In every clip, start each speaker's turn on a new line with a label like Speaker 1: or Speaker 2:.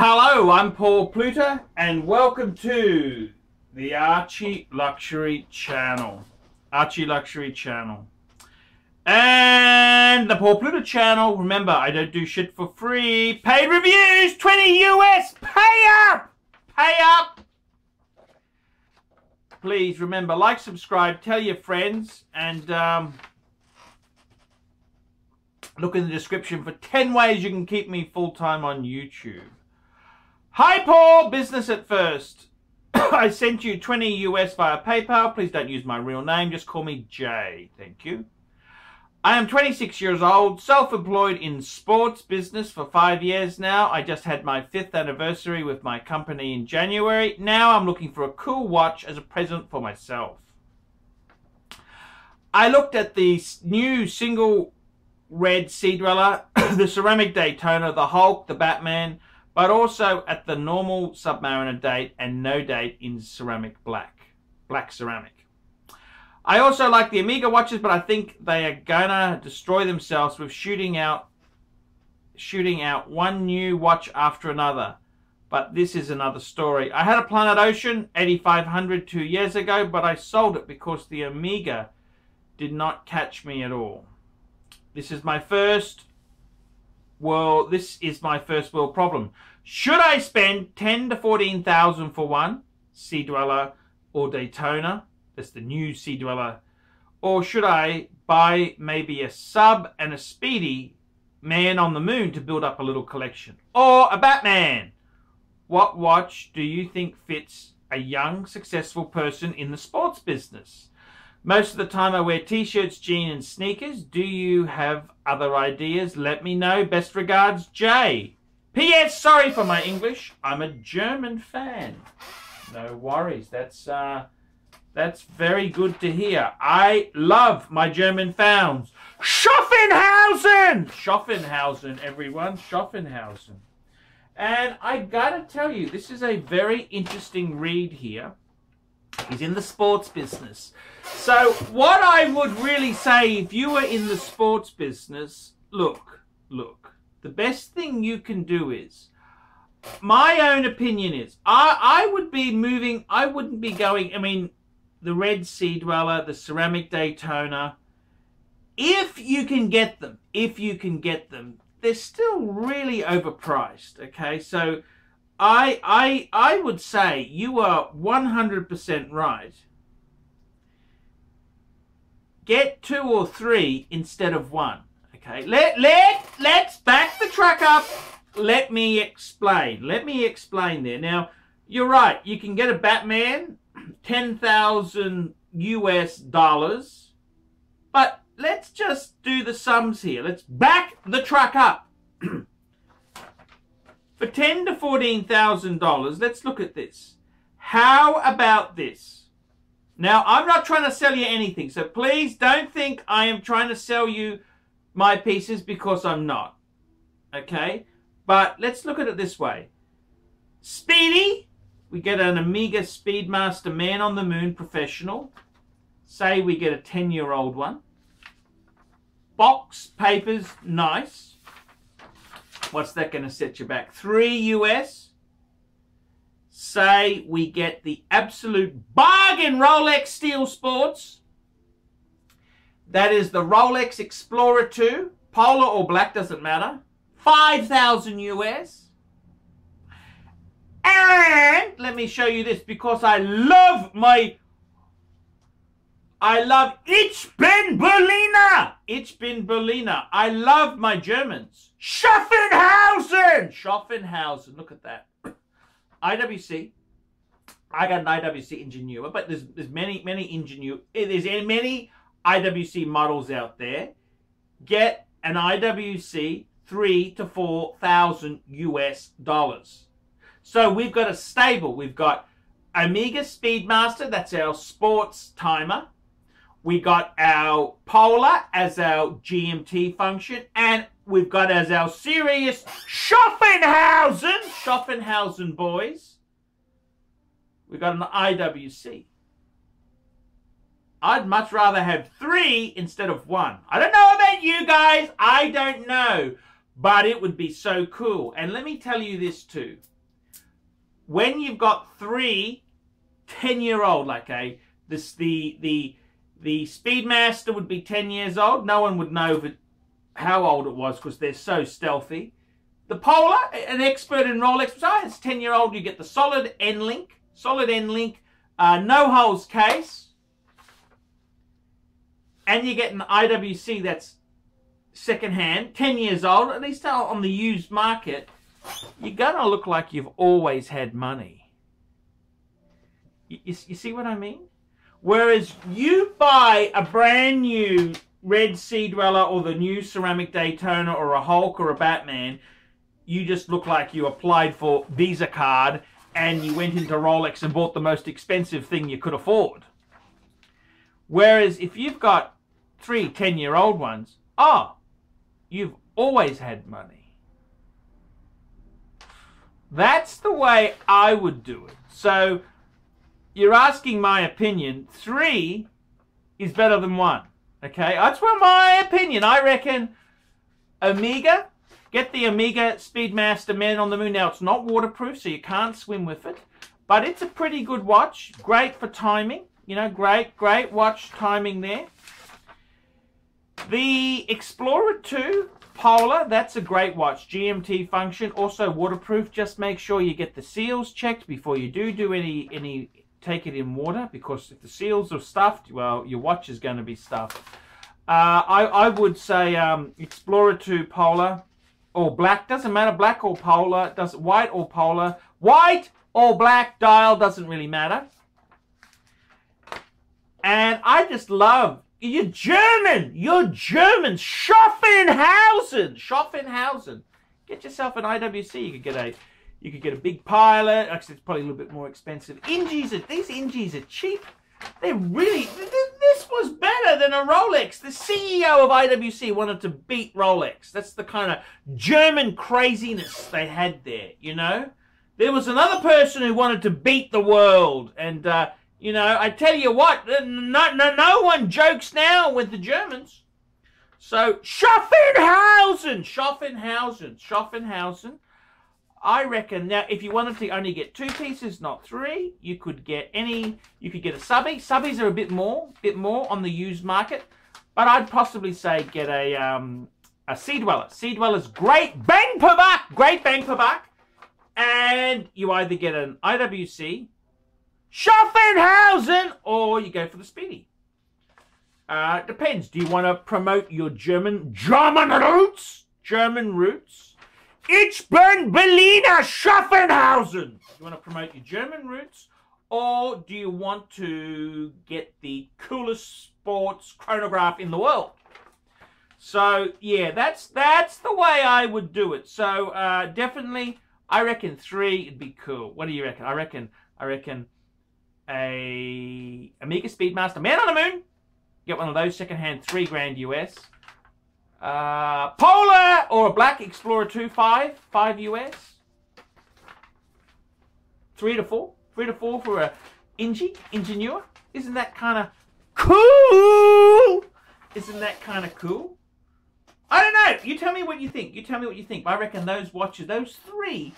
Speaker 1: Hello, I'm Paul Pluter, and welcome to the ArchieLuxury channel. ArchieLuxury channel. And the Paul Pluter channel, remember, I don't do shit for free. Paid reviews, 20 US, pay up! Pay up! Please remember, like, subscribe, tell your friends, and look in the description for 10 ways you can keep me full-time on YouTube. Hi Paul, business at first. I sent you 20 US via PayPal. Please don't use my real name. Just call me Jay. Thank you. I am 26 years old, self-employed in sports business for 5 years now. I just had my 5th anniversary with my company in January. Now I'm looking for a cool watch as a present for myself. I looked at the new single red Sea Dweller, the ceramic Daytona, the Hulk, the Batman, but also at the normal Submariner date and no date in ceramic black ceramic. I also like the Omega watches, but I think they are gonna destroy themselves with shooting out one new watch after another. But this is another story. I had a Planet Ocean 8500 2 years ago, but I sold it because the Omega did not catch me at all. This is my first world problem. Should I spend 10 to 14,000 for one Sea Dweller or Daytona? That's the new Sea Dweller. Or should I buy maybe a Sub and a Speedy Man on the Moon to build up a little collection? Or a Batman? What watch do you think fits a young, successful person in the sports business? Most of the time I wear t-shirts, jeans and sneakers. Do you have other ideas? Let me know. Best regards, Jay. P.S. Sorry for my English. I'm a German fan. No worries. That's very good to hear. I love my German fans. Schaffenhausen! Schaffenhausen, everyone. Schaffenhausen. And I gotta tell you, this is a very interesting read here. He's in the sports business. So what I would really say, if you were in the sports business, look, the best thing you can do is, my own opinion is, I would be moving, I wouldn't be going, I mean, the red Sea Dweller, the ceramic Daytona, if you can get them, they're still really overpriced, okay? So I would say you are 100% right. Get 2 or 3 instead of 1. Okay. Let's back the truck up. Let me explain. There. Now, you're right. You can get a Batman, 10,000 US dollars. But let's just do the sums here. Let's back the truck up. For $10,000 to $14,000, let's look at this. How about this? Now, I'm not trying to sell you anything, so please don't think I am trying to sell you my pieces, because I'm not. Okay? But let's look at it this way. Speedy, we get an Omega Speedmaster Man on the Moon Professional. Say we get a 10-year-old one. Box, papers, nice. What's that going to set you back? 3 US. Say we get the absolute bargain Rolex Steel Sports. That is the Rolex Explorer 2. Polar or black, doesn't matter. 5,000 US. And let me show you this, because I love Ich bin Berliner. Ich bin Berliner. I love my Germans. Schaffenhausen. Look at that. IWC. I got an IWC Ingenua, but there's many IWC models out there. Get an IWC 3,000 to 4,000 US dollars. So we've got a stable. We've got Omega Speedmaster. That's our sports timer. We got our Polar as our GMT function, and we've got as our serious Schaffenhausen boys. We've got an IWC. I'd much rather have 3 instead of 1. I don't know about you guys. I don't know. But it would be so cool. And let me tell you this too. When you've got 3 10-year-old, like the Speedmaster would be 10 years old. No one would know how old it was because they're so stealthy. The Polar, an expert in Rolex, it's 10-year-old. You get the solid end link, no holes case, and you get an IWC that's second-hand, 10 years old. At least on the used market, you're gonna look like you've always had money. You see what I mean? Whereas you buy a brand new red Sea Dweller or the new ceramic Daytona or a Hulk or a Batman, you just look like you applied for Visa card and you went into Rolex and bought the most expensive thing you could afford. Whereas if you've got 3 10-year-old ones, you've always had money. That's the way I would do it. So you're asking my opinion. 3 is better than 1. Okay, that's my opinion. I reckon Omega, get the Omega Speedmaster Man on the Moon. Now, it's not waterproof, so you can't swim with it. But it's a pretty good watch. Great for timing. You know, great watch timing there. The Explorer 2 Polar, that's a great watch. GMT function, also waterproof. Just make sure you get the seals checked before you do any take it in water, because if the seals are stuffed, well, your watch is going to be stuffed. I would say Explorer 2 Polar or black, doesn't matter, black or polar, white or polar, white or black dial, doesn't really matter. And I just love, you're German, Schaffenhausen. Get yourself an IWC. You could get a big Pilot. Actually, it's probably a little bit more expensive. These Ingies are cheap. They're really, this was better than a Rolex. The CEO of IWC wanted to beat Rolex. That's the kind of German craziness they had there, you know. There was another person who wanted to beat the world. And, you know, I tell you what, no one jokes now with the Germans. So, Schaffenhausen. I reckon now, if you wanted to only get 2 pieces, not 3, you could get a subby. Subbies are a bit more on the used market, but I'd possibly say get a Sea Dweller. Sea Dweller's great bang per buck, and you either get an IWC, Schaffenhausen, or you go for the Speedy. Depends. Do you want to promote your German roots? Ich bin Berliner Schaffenhausen. You want to promote your German roots, or do you want to get the coolest sports chronograph in the world? So yeah, that's the way I would do it. So definitely, I reckon 3 would be cool. What do you reckon? I reckon a Omega Speedmaster Man on the Moon. Get one of those secondhand, $3,000 US. Polar or a black Explorer 2 5 US. 3 to 4 for a Ingenieur. Isn't that kind of cool? I don't know. You tell me what you think. I reckon those watches, those 3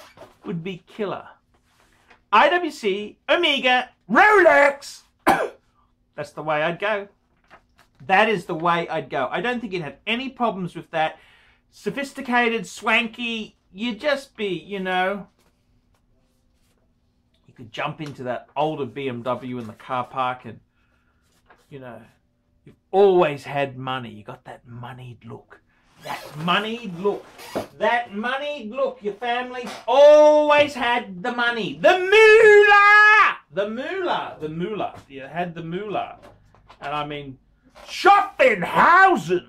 Speaker 1: would be killer. IWC, Omega, Rolex. That's the way I'd go. That is the way I'd go. I don't think you'd have any problems with that. Sophisticated, swanky, you'd just be, you know, you could jump into that older BMW in the car park and, you know, you've always had money. You got that moneyed look. Your family's always had the money. The moolah. You had the moolah. And I mean, Schaffenhausen,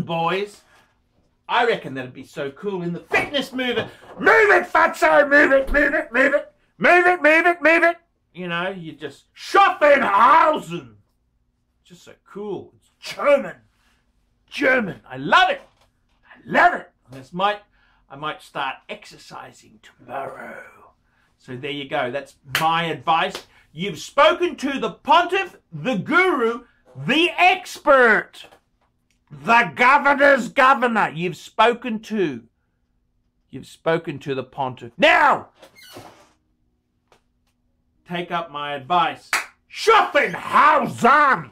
Speaker 1: boys. I reckon that'd be so cool in the fitness movement. Move it, fatso, move it. You know, you just, Schaffenhausen. Just so cool. It's German. I love it. I might start exercising tomorrow. So there you go. That's my advice. You've spoken to the pontiff, the guru, the expert, the governor's governor. You've spoken to the pontiff. Now, take up my advice. Schaffenhausen!